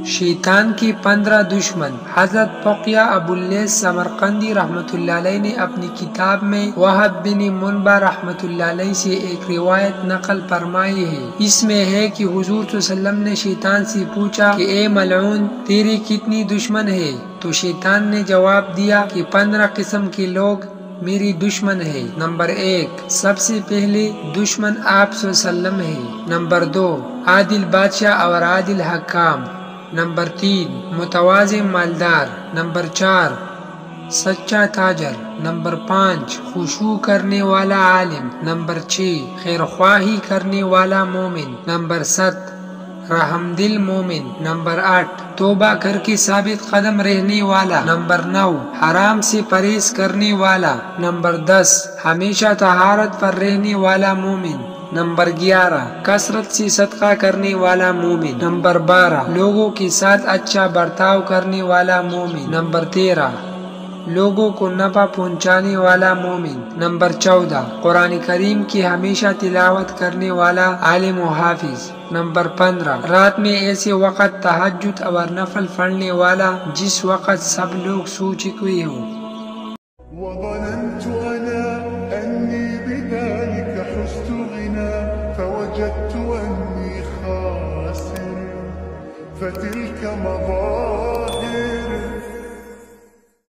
شیطان کی 15 دشمن۔ حضرت بقیہ ابو اللیث سمرقندی رحمۃ اللہ علیہ نے اپنی کتاب میں وہب بن منبع رحمۃ اللہ علیہ سے ایک روایت نقل فرمائی ہے۔ اس میں ہے کہ حضور صلی اللہ علیہ وسلم نے شیطان سے پوچھا کہ اے ملعون، تیری کتنی دشمن ہے؟ تو شیطان نے جواب دیا کہ 15 قسم کے لوگ میری دشمن ہے۔ نمبر 1، سب سے پہلے دشمن آپ صلی اللہ علیہ وسلم ہے۔ نمبر 2، عادل بادشاہ اور عادل حکام۔ نمبر 3، متواضع مالدار۔ نمبر 4، سچا تاجر۔ نمبر 5، خشوع کرنے والا عالم۔ نمبر 6، خیرخواہی کرنے والا مومن۔ نمبر 7، رحم دل مومن۔ نمبر 8، توبہ کر کے ثابت قدم رہنے والا۔ نمبر 9، حرام سے پرہیز کرنے والا۔ نمبر 10، ہمیشہ طہارت پر رہنے والا مومن۔ نمبر 11، کثرت سے صدقہ کرنے والا مومن۔ نمبر 12، لوگوں کے ساتھ اچھا برتاؤ کرنے والا مومن۔ نمبر 13، لوگوں کو نفع پہنچانے والا مومن۔ نمبر 14، قرآن کریم کی ہمیشہ تلاوت کرنے والا عالم و حافظ۔ نمبر 15، رات میں ایسے وقت تہجد اور نفل پڑھنے والا جس وقت سب لوگ سو چکے ہوں۔ وظننت أنا أني بذلك حزت غنى فوجدت أني خاسر فتلك مظاهر